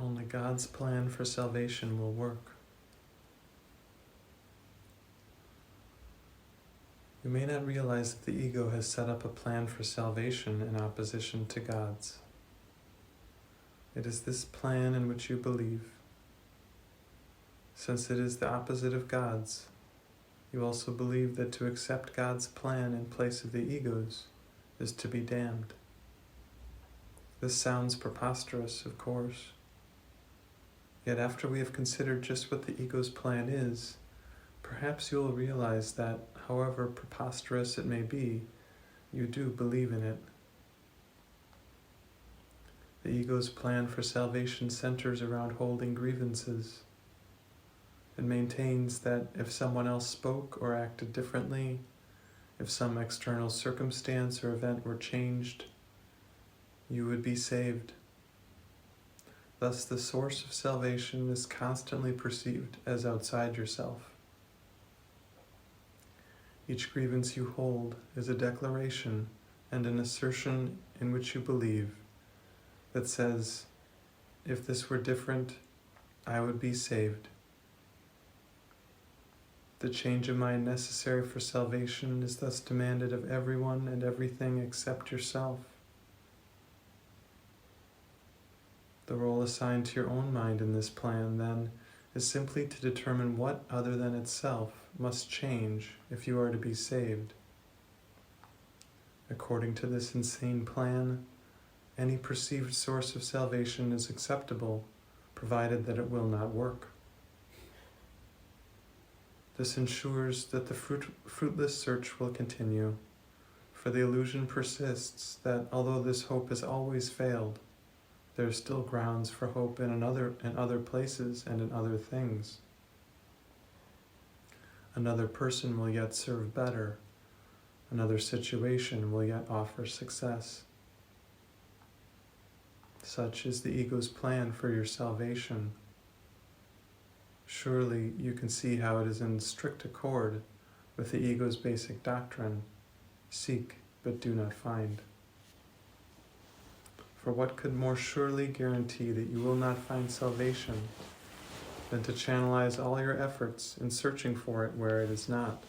Only God's plan for salvation will work. You may not realize that the ego has set up a plan for salvation in opposition to God's. It is this plan in which you believe. Since it is the opposite of God's, you also believe that to accept God's plan in place of the ego's is to be damned. This sounds preposterous, of course. Yet after we have considered just what the ego's plan is, perhaps you will realize that, however preposterous it may be, you do believe in it. The ego's plan for salvation centers around holding grievances. It maintains that if someone else spoke or acted differently, if some external circumstance or event were changed, you would be saved. Thus, the source of salvation is constantly perceived as outside yourself. Each grievance you hold is a declaration and an assertion in which you believe that says, if this were different, I would be saved. The change of mind necessary for salvation is thus demanded of everyone and everything except yourself. The role assigned to your own mind in this plan, then, is simply to determine what other than itself must change if you are to be saved. According to this insane plan, any perceived source of salvation is acceptable, provided that it will not work. This ensures that the fruitless search will continue, for the illusion persists that although this hope has always failed, there are still grounds for hope in other places and in other things. Another person will yet serve better. Another situation will yet offer success. Such is the ego's plan for your salvation. Surely you can see how it is in strict accord with the ego's basic doctrine, seek but do not find. For what could more surely guarantee that you will not find salvation than to channelize all your efforts in searching for it where it is not?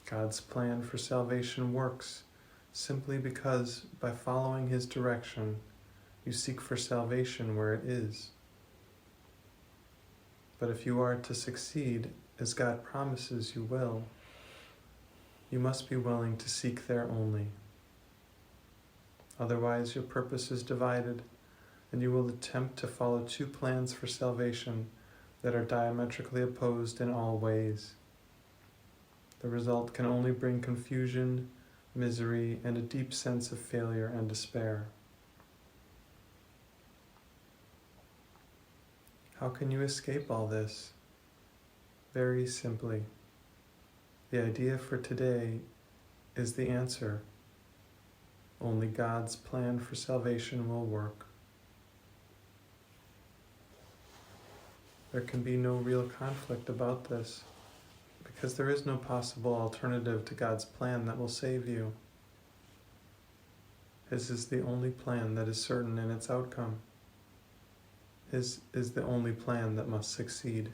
God's plan for salvation works simply because by following His direction, you seek for salvation where it is. But if you are to succeed, as God promises you will, you must be willing to seek there only. Otherwise, your purpose is divided, and you will attempt to follow two plans for salvation that are diametrically opposed in all ways. The result can only bring confusion, misery, and a deep sense of failure and despair. How can you escape all this? Very simply. The idea for today is the answer. Only God's plan for salvation will work. There can be no real conflict about this, because there is no possible alternative to God's plan that will save you. His is the only plan that is certain in its outcome. His is the only plan that must succeed.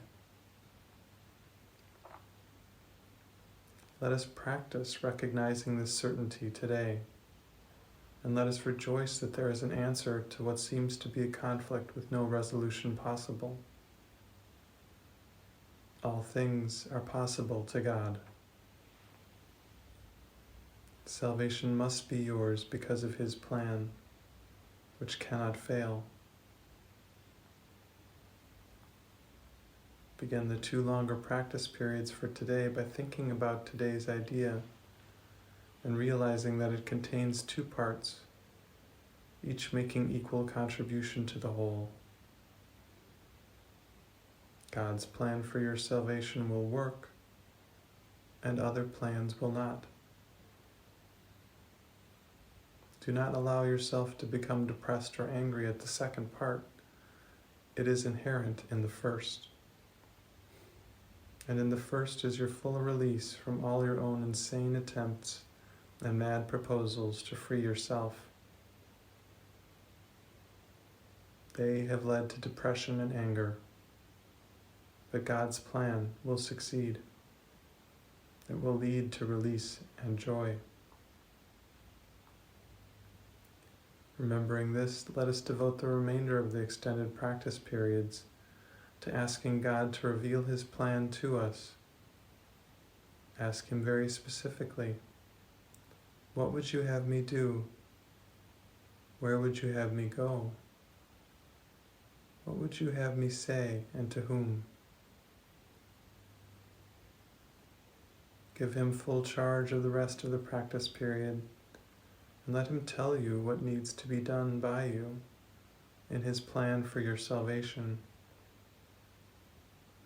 Let us practice recognizing this certainty today, and let us rejoice that there is an answer to what seems to be a conflict with no resolution possible. All things are possible to God. Salvation must be yours because of His plan, which cannot fail. Begin the 2 longer practice periods for today by thinking about today's idea and realizing that it contains 2 parts, each making equal contribution to the whole. God's plan for your salvation will work, and other plans will not. Do not allow yourself to become depressed or angry at the second part. It is inherent in the first. And in the first is your full release from all your own insane attempts and mad proposals to free yourself. They have led to depression and anger. But God's plan will succeed. It will lead to release and joy. Remembering this, let us devote the remainder of the extended practice periods to asking God to reveal His plan to us. Ask Him very specifically, what would you have me do? Where would you have me go? What would you have me say, and to whom? Give Him full charge of the rest of the practice period, and let Him tell you what needs to be done by you in His plan for your salvation.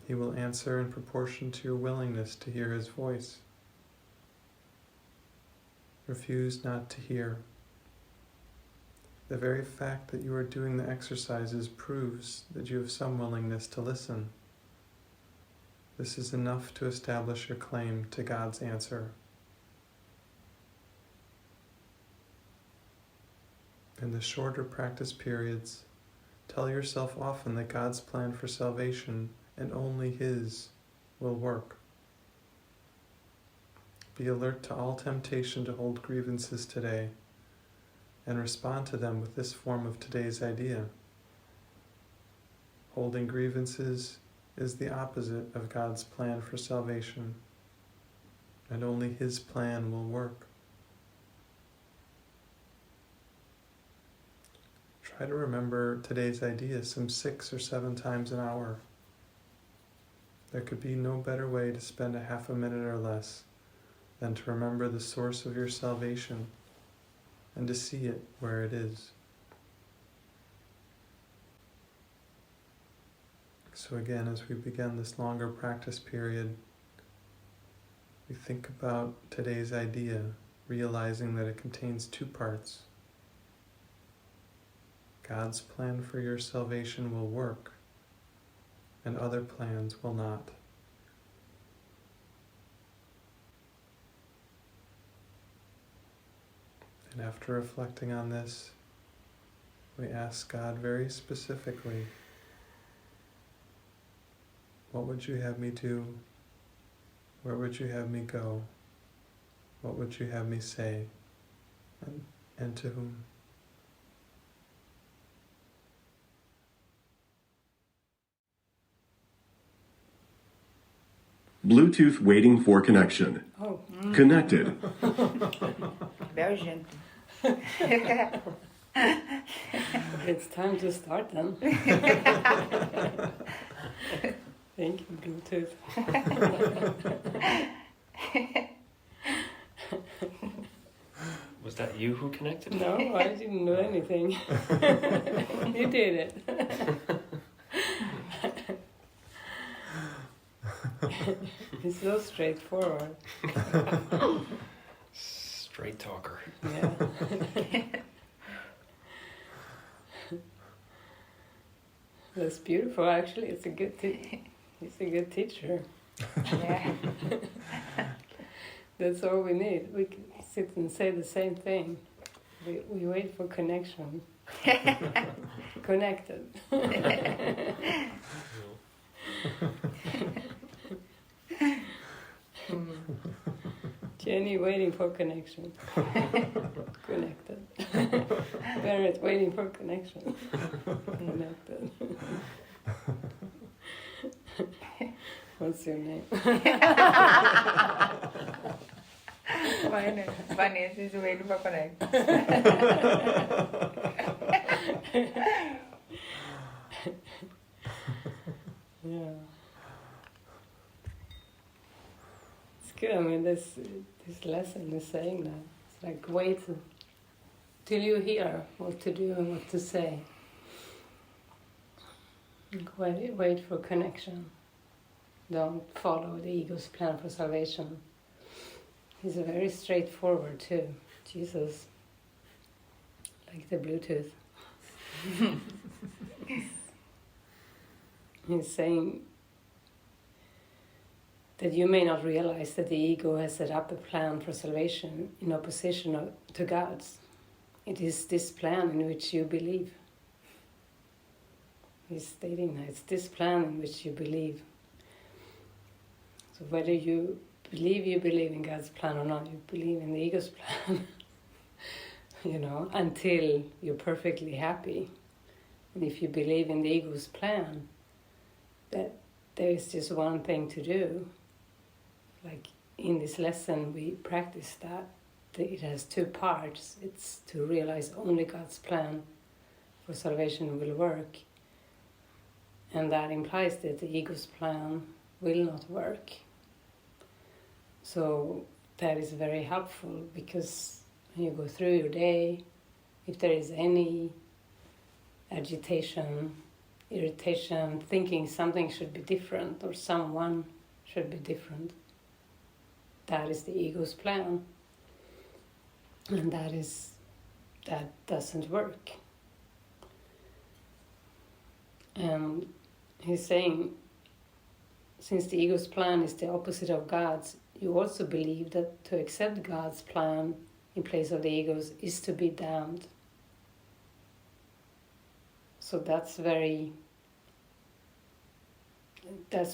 He will answer in proportion to your willingness to hear His voice. Refuse not to hear. The very fact that you are doing the exercises proves that you have some willingness to listen. This is enough to establish your claim to God's answer. In the shorter practice periods, tell yourself often that God's plan for salvation, and only His, will work. Be alert to all temptation to hold grievances today, and respond to them with this form of today's idea. Holding grievances is the opposite of God's plan for salvation, and only His plan will work. Try to remember today's idea some 6 or 7 times an hour. There could be no better way to spend a half a minute or less than to remember the source of your salvation and to see it where it is. So again, as we begin this longer practice period, we think about today's idea, realizing that it contains 2 parts. God's plan for your salvation will work, and other plans will not. And after reflecting on this, we ask God very specifically, what would you have me do? Where would you have me go? What would you have me say? And to whom? Bluetooth waiting for connection. Oh. Connected. Very gentle. It's time to start then. Thank you, Bluetooth. Was that you who connected? No, I didn't know anything. You did it. It's so straightforward. Straight talker. Yeah. That's beautiful. Actually, it's a good teacher. Yeah. That's all we need. We can sit and say the same thing. We wait for connection. Connected. Jenny waiting for connection. Connected. Barret waiting for connection. Connected. What's your name? Vanessa is waiting for connect. Yeah. It's good. I mean, this lesson is saying that. It's like wait till you hear what to do and what to say. Like wait for connection. Don't follow the ego's plan for salvation. He's very straightforward too. Jesus, like the Bluetooth. He's saying that you may not realize that the ego has set up a plan for salvation in opposition to God's. It is this plan in which you believe. he's stating that it's this plan in which you believe. So whether you believe in God's plan or not, you believe in the ego's plan, until you're perfectly happy. And if you believe in the ego's plan, that there is just one thing to do. Like in this lesson, we practice that it has two parts. It's to realize only God's plan for salvation will work. And that implies that the ego's plan will not work. So that is very helpful, because when you go through your day, if there is any agitation, irritation, thinking something should be different or someone should be different, that is the ego's plan. And that doesn't work. And he's saying, since the ego's plan is the opposite of God's, you also believe that to accept God's plan in place of the ego's is to be damned. So that's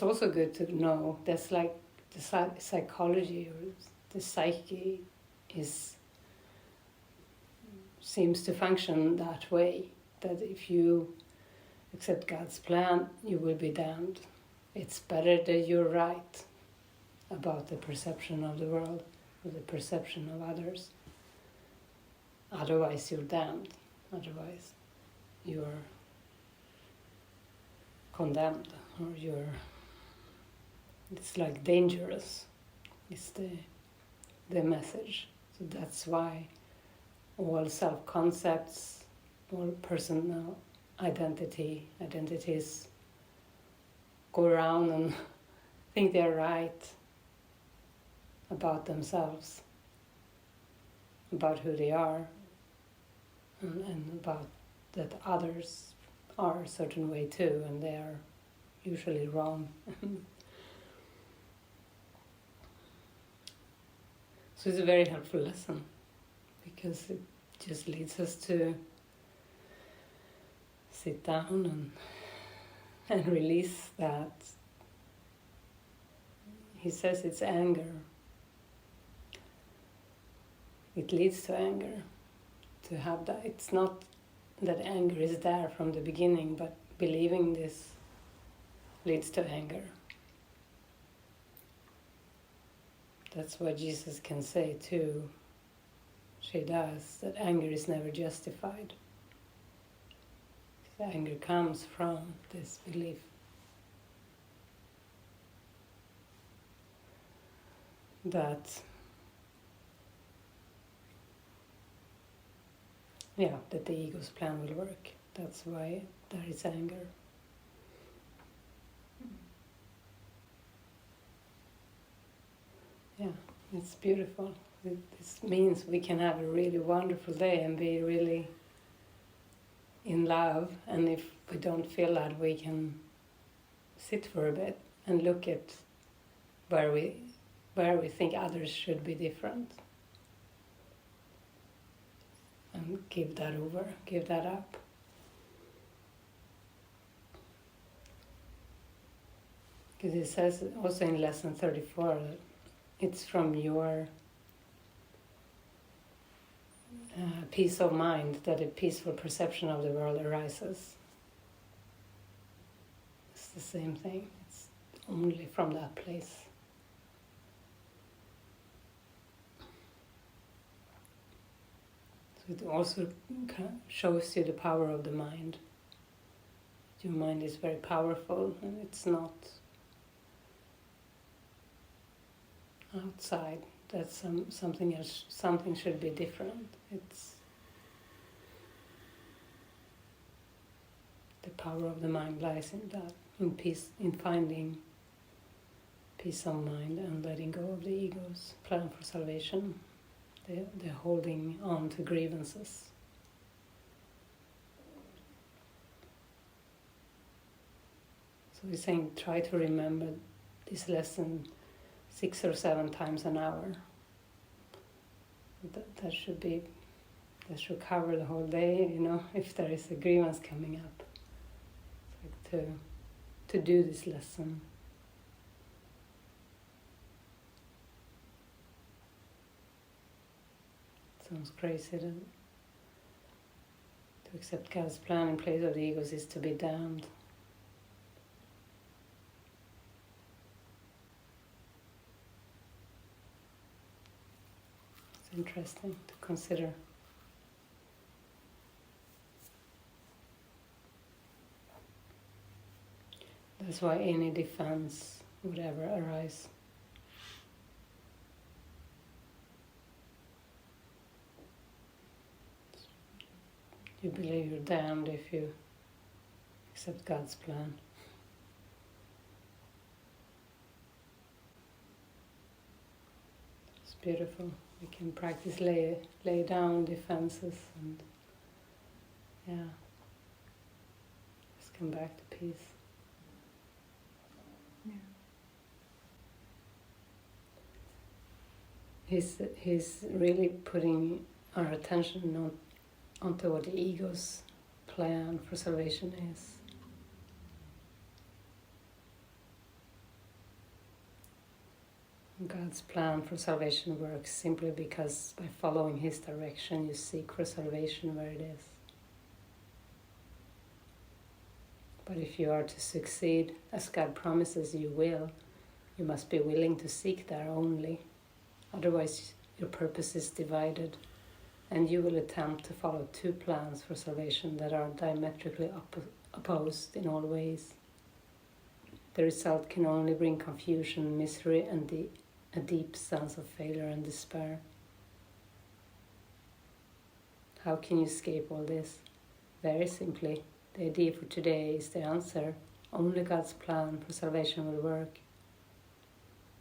also good to know. That's like the psychology or the psyche seems to function that way, that if you accept God's plan, you will be damned. It's better that you're right about the perception of the world or the perception of others. Otherwise you're damned. Otherwise you're condemned, or it's like dangerous. It's the message. So that's why all self-concepts, all personal identities go around and think they're right about themselves, about who they are, and about that others are a certain way too, and they are usually wrong. So it's a very helpful lesson, because it just leads us to sit down and release that. He says it's anger. It leads to anger, to have that. It's not that anger is there from the beginning, but believing this leads to anger. That's what Jesus can say too. She does, that anger is never justified. Anger comes from this belief. That the ego's plan will work. That's why there is anger. Yeah, it's beautiful. This means we can have a really wonderful day and be really in love. And if we don't feel that, we can sit for a bit and look at where we think others should be different. And give that over, give that up. Because it says also in lesson 34 that it's from your peace of mind that a peaceful perception of the world arises. It's the same thing. It's only from that place. So it also shows you the power of the mind. Your mind is very powerful, and it's not outside. That's something else. Something should be different. It's the power of the mind lies in that, in peace, in finding peace of mind and letting go of the ego's plan for salvation. The holding on to grievances. So he's saying, try to remember this lesson 6 or 7 times an hour. That should cover the whole day, if there is a grievance coming up. So to do this lesson. Sounds crazy that to accept God's plan in place of the egos is to be damned. It's interesting to consider. That's why any defense would ever arise. You believe you're damned if you accept God's plan. It's beautiful. We can practice lay down defenses and just come back to peace. He's really putting our attention onto what the ego's plan for salvation is. God's plan for salvation works simply because by following His direction you seek for salvation where it is. But if you are to succeed, as God promises you will, you must be willing to seek there only. Otherwise, your purpose is divided, and you will attempt to follow two plans for salvation that are diametrically opposed in all ways. The result can only bring confusion, misery, and a deep sense of failure and despair. How can you escape all this? Very simply, the idea for today is the answer. Only God's plan for salvation will work.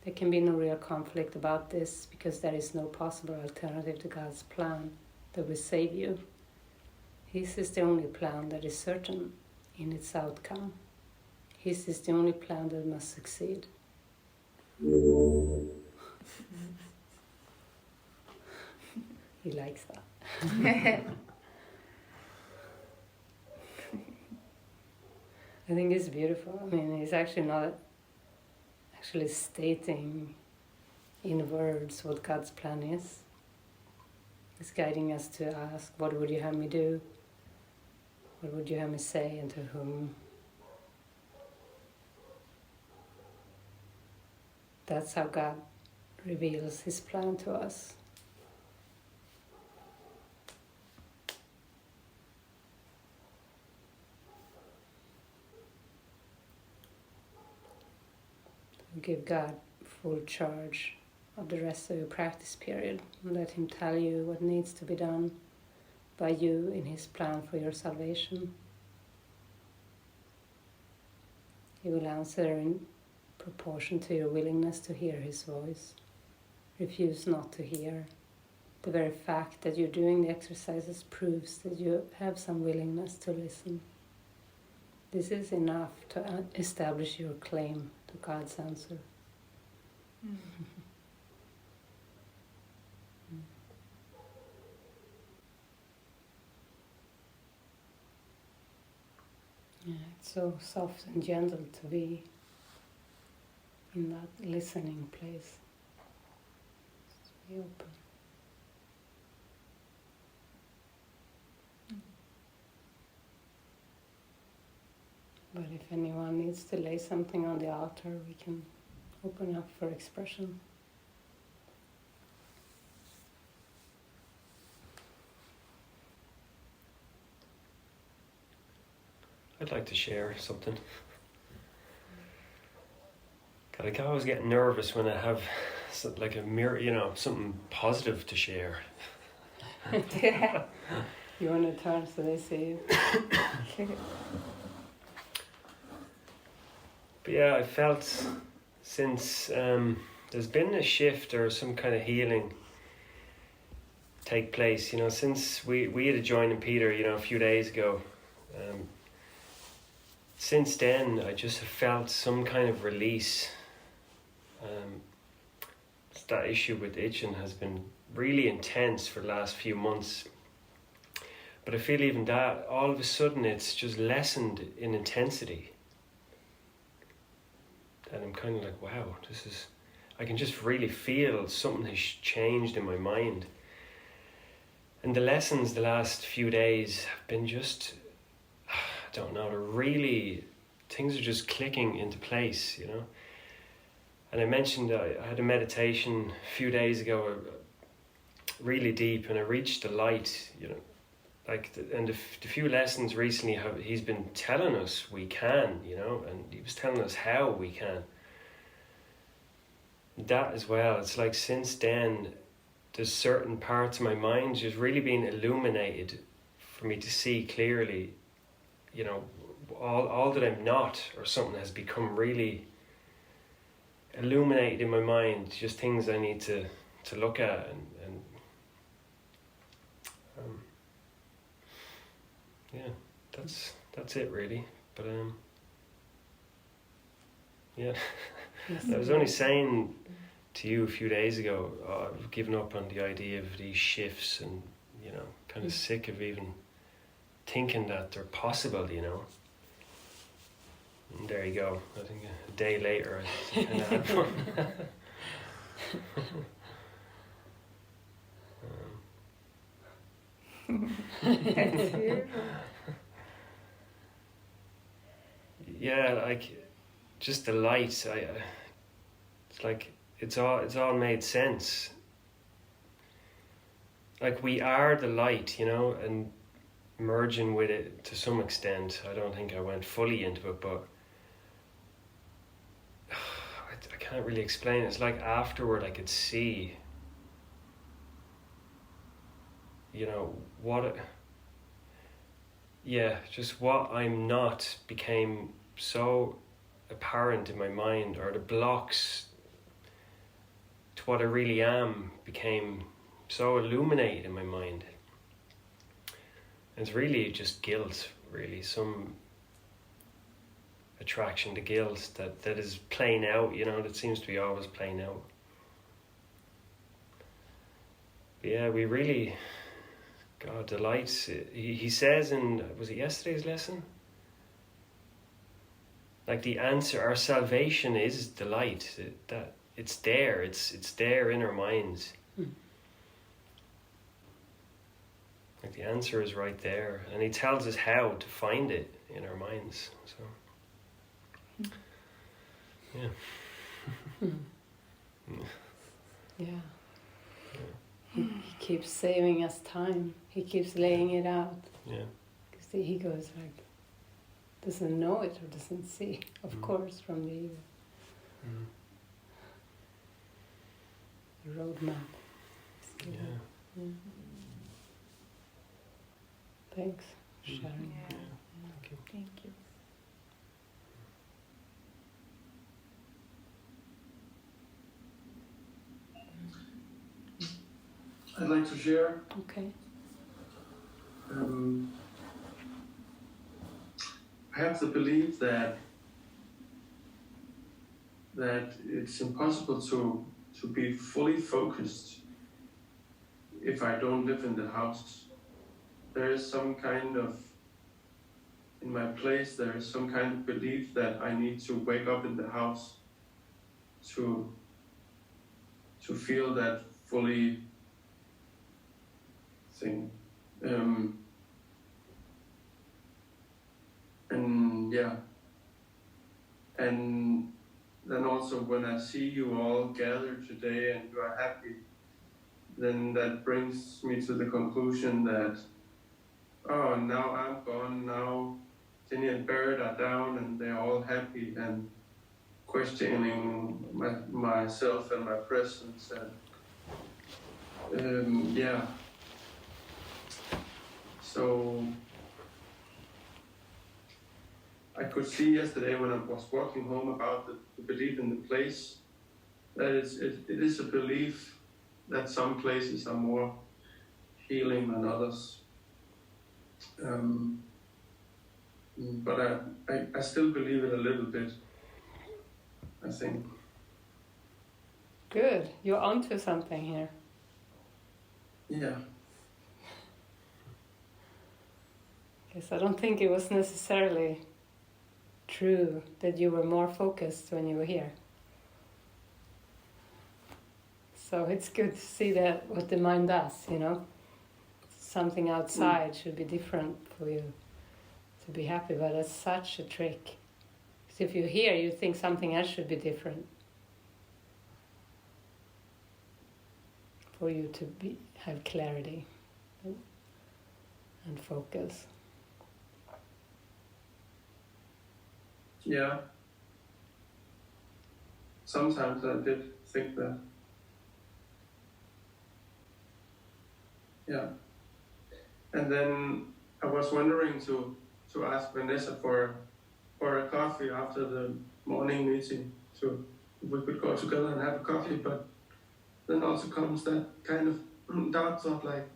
There can be no real conflict about this because there is no possible alternative to God's plan that will save you. His is the only plan that is certain in its outcome. His is the only plan that must succeed. He likes that. I think it's beautiful. I mean, he's actually not actually stating in words what God's plan is. He's guiding us to ask, what would you have me do? What would you have me say, and to whom? That's how God reveals His plan to us. Give God full charge of the rest of your practice period and let Him tell you what needs to be done by you in His plan for your salvation. He will answer in proportion to your willingness to hear His voice. Refuse not to hear. The very fact that you're doing the exercises proves that you have some willingness to listen. This is enough to establish your claim to God's answer. Yeah, it's so soft and gentle to be in that listening place. Just be open. But if anyone needs to lay something on the altar, we can open up for expression. I'd like to share something. I always get nervous when I have like a mirror, something positive to share. You want to turn so they see you? But yeah, I felt since there's been a shift or some kind of healing take place, since we had a join in Peter, a few days ago. Since then, I just have felt some kind of release. That issue with itching has been really intense for the last few months. But I feel even that, all of a sudden, it's just lessened in intensity. and I'm kind of like, wow, I can just really feel something has changed in my mind. And the lessons the last few days have been just, I don't know, things are just clicking into place, you know. And I mentioned I had a meditation a few days ago, really deep, and I reached the light, you know. And the few lessons recently he's been telling us we can, you know, and he was telling us how we can. That as well, it's like since then, there's certain parts of my mind just really being illuminated for me to see clearly, you know, all that I'm not or something has become really illuminated in my mind, just things I need to look at and yeah, that's it really. But yeah, I was only saying to you a few days ago, I've given up on the idea of these shifts, and you know, kind of sick of even thinking that they're possible, you know. And there you go. I think a day later, I kind of had one. That's beautiful. Yeah, like just the light. It's like it's all made sense. Like we are the light, you know, and merging with it to some extent. I don't think I went fully into it, but I can't really explain it. It's like afterward I could see, you know, just what I'm not became so apparent in my mind, or the blocks to what I really am became so illuminated in my mind. And it's really just guilt, really, some attraction to guilt that is playing out, you know, that seems to be always playing out. But yeah, we really, God, the lights, he says in, was it yesterday's lesson? Like the answer, our salvation is the light, that it's there, it's there in our minds. Like the answer is right there, and he tells us how to find it in our minds. So, yeah. Yeah. He keeps saving us time. He keeps laying it out. Yeah. Because the ego is like, doesn't know it or doesn't see, of course, from the ego. The roadmap. Yeah. Thanks for sharing. Yeah. Thank you. Thank you. I'd like to share. Okay. I have the belief that it's impossible to be fully focused if I don't live in the house. There is some kind of, in my place, there is some kind of belief that I need to wake up in the house to feel that fully thing. And yeah, and then also when I see you all gathered today and you are happy, then that brings me to the conclusion that, oh, now I'm gone, now Jenny and Barret are down and they're all happy and questioning myself and my presence, and yeah. So I could see yesterday when I was walking home about the belief in the place, that it is a belief that some places are more healing than others. But I still believe it a little bit, I think. Good. You're onto something here. Yeah. Because I don't think it was necessarily true that you were more focused when you were here. So it's good to see that what the mind does, you know. Something outside should be different for you to be happy, but that's such a trick. Because if you're here, you think something else should be different for you to have clarity and focus. Yeah. Sometimes I did think that. Yeah. And then I was wondering to ask Vanessa for a coffee after the morning meeting, so we could go together and have a coffee, but then also comes that kind of doubt thought, like,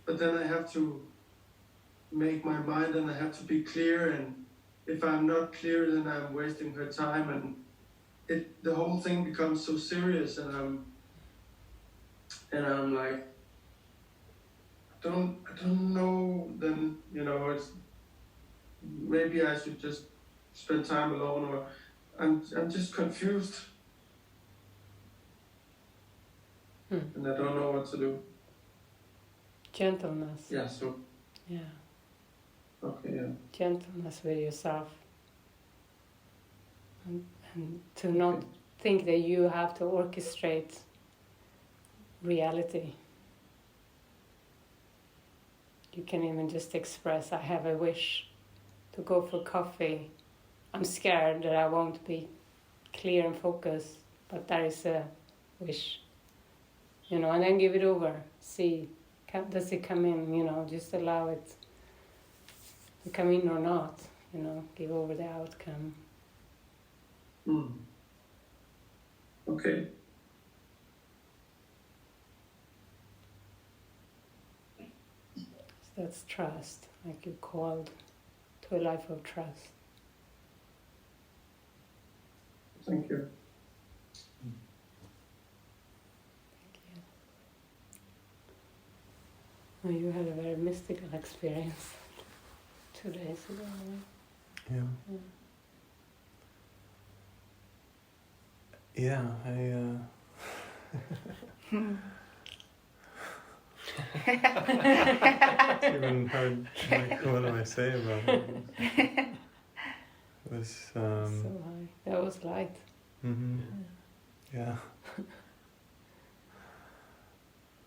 but then I have to make my mind and I have to be clear, and if I'm not clear, then I'm wasting her time, and the whole thing becomes so serious, and I'm like, I don't know, then, you know, it's maybe I should just spend time alone, or I'm just confused. And I don't know what to do. Gentleness. Yeah, so. Yeah. Okay, yeah. Gentleness with yourself. And to not think that you have to orchestrate reality. You can even just express, I have a wish to go for coffee. I'm scared that I won't be clear and focused, but there is a wish. You know, and then give it over. See, does it come in? You know, just allow it to come in or not. You know, give over the outcome. Okay. So that's trust, like you're called to a life of trust. Thank you. Oh, you had a very mystical experience 2 days ago. Yeah. Yeah, it's even hard, like, what do I say about it? It was, So high. That was light. Yeah.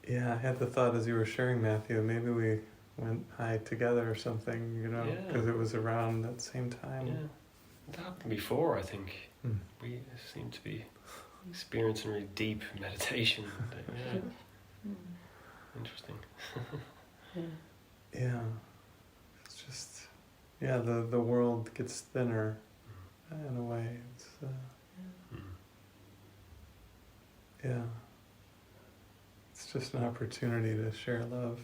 Yeah, I had the thought as you were sharing, Matthew, maybe we went high together or something, you know, because it was around that same time. Yeah. It happened before, I think. We seem to be experiencing really deep meditation. Yeah. Interesting. Yeah. It's just, yeah, the world gets thinner in a way. It's, yeah. It's just an opportunity to share love.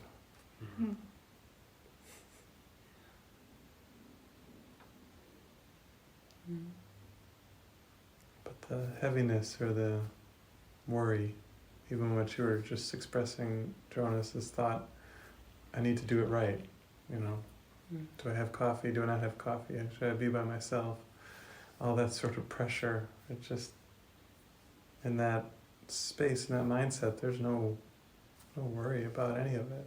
But the heaviness or the worry, even what you were just expressing, Jonas, this thought, I need to do it right, you know. Do I have coffee? Do I not have coffee? Should I be by myself? All that sort of pressure. It just, in that space, in that mindset, there's no worry about any of it.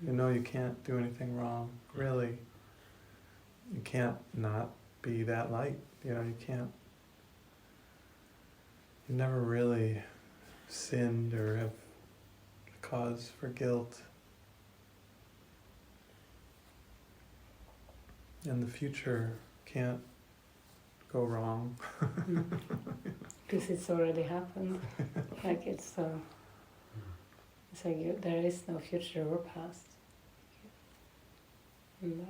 You know you can't do anything wrong, really. You can't not be that light, you know, you can't. You've never really sinned or have cause for guilt. And the future can't go wrong. Because it's already happened. Like it's like there is no future or past. And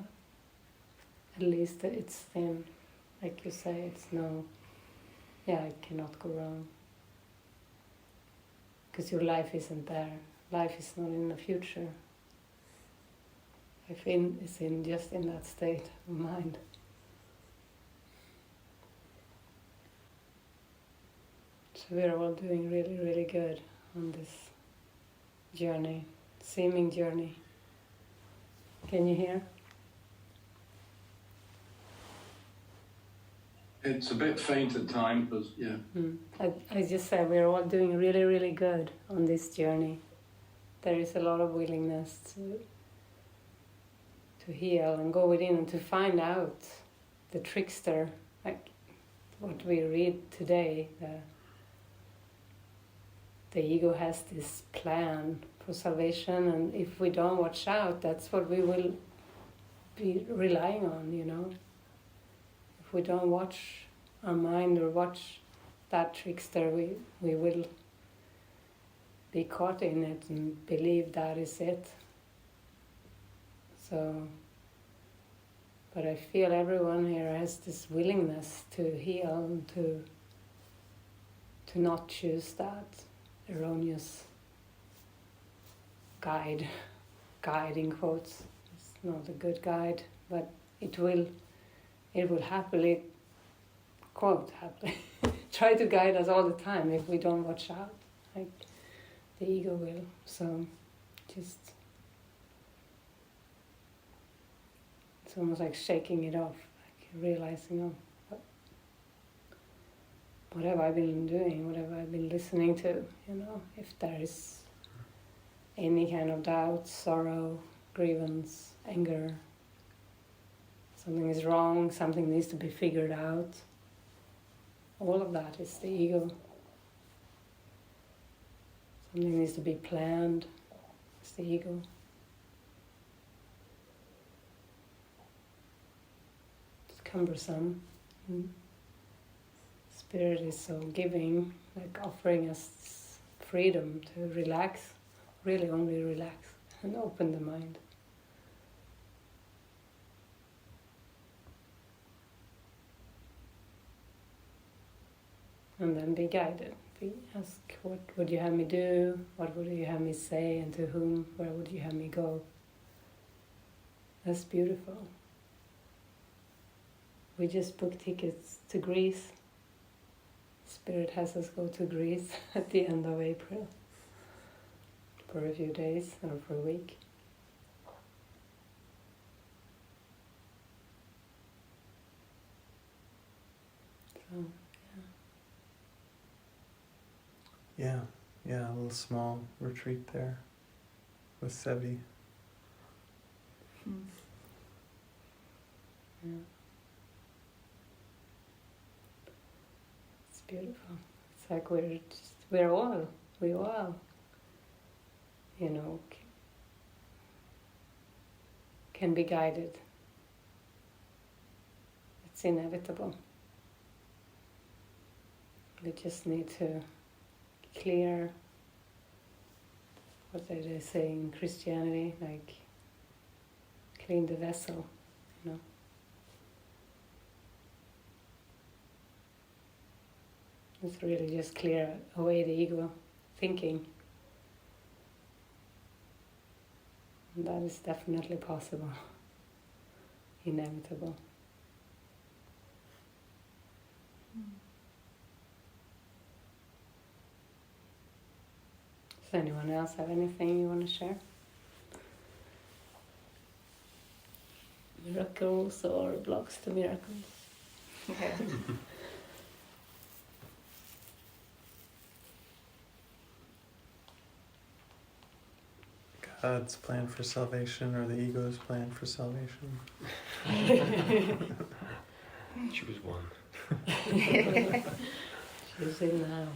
at least it's thin. Like you say, it's no, it cannot go wrong. Because your life isn't there. Life is not in the future. Life is just in that state of mind. So we're all doing really, really good on this journey, seeming journey. Can you hear? It's a bit faint at times, but yeah. I just said we're all doing really, really good on this journey. There is a lot of willingness to heal and go within and to find out the trickster, like what we read today. The ego has this plan for salvation, and if we don't watch out, that's what we will be relying on, you know. If we don't watch our mind or watch that trickster, we will be caught in it and believe that is it. So, but I feel everyone here has this willingness to heal and to not choose that erroneous guide in quotes. It's not a good guide, but it will happily, quote, happily try to guide us all the time if we don't watch out. Like the ego will. So just, it's almost like shaking it off, like realizing, oh, what have I been doing? What have I been listening to? You know, if there is any kind of doubt, sorrow, grievance, anger, something is wrong, something needs to be figured out. All of that is the ego. Something needs to be planned. It's the ego. It's cumbersome. Spirit is so giving, like offering us freedom to relax, really only relax and open the mind. And then be guided. Ask, what would you have me do? What would you have me say? And to whom? Where would you have me go? That's beautiful. We just booked tickets to Greece. Spirit has us go to Greece at the end of April for a few days or for a week. So, Yeah, a little small retreat there with Sevi. yeah. It's beautiful. It's like we all, you know, can be guided. It's inevitable. We just need to clear, what do they say in Christianity, like clean the vessel, you know. It's really just clear away the ego thinking. And that is definitely possible, inevitable. Does anyone else have anything you want to share? Miracles or blocks to miracles? Okay. God's plan for salvation or the ego's plan for salvation? Choose one. Choose it now.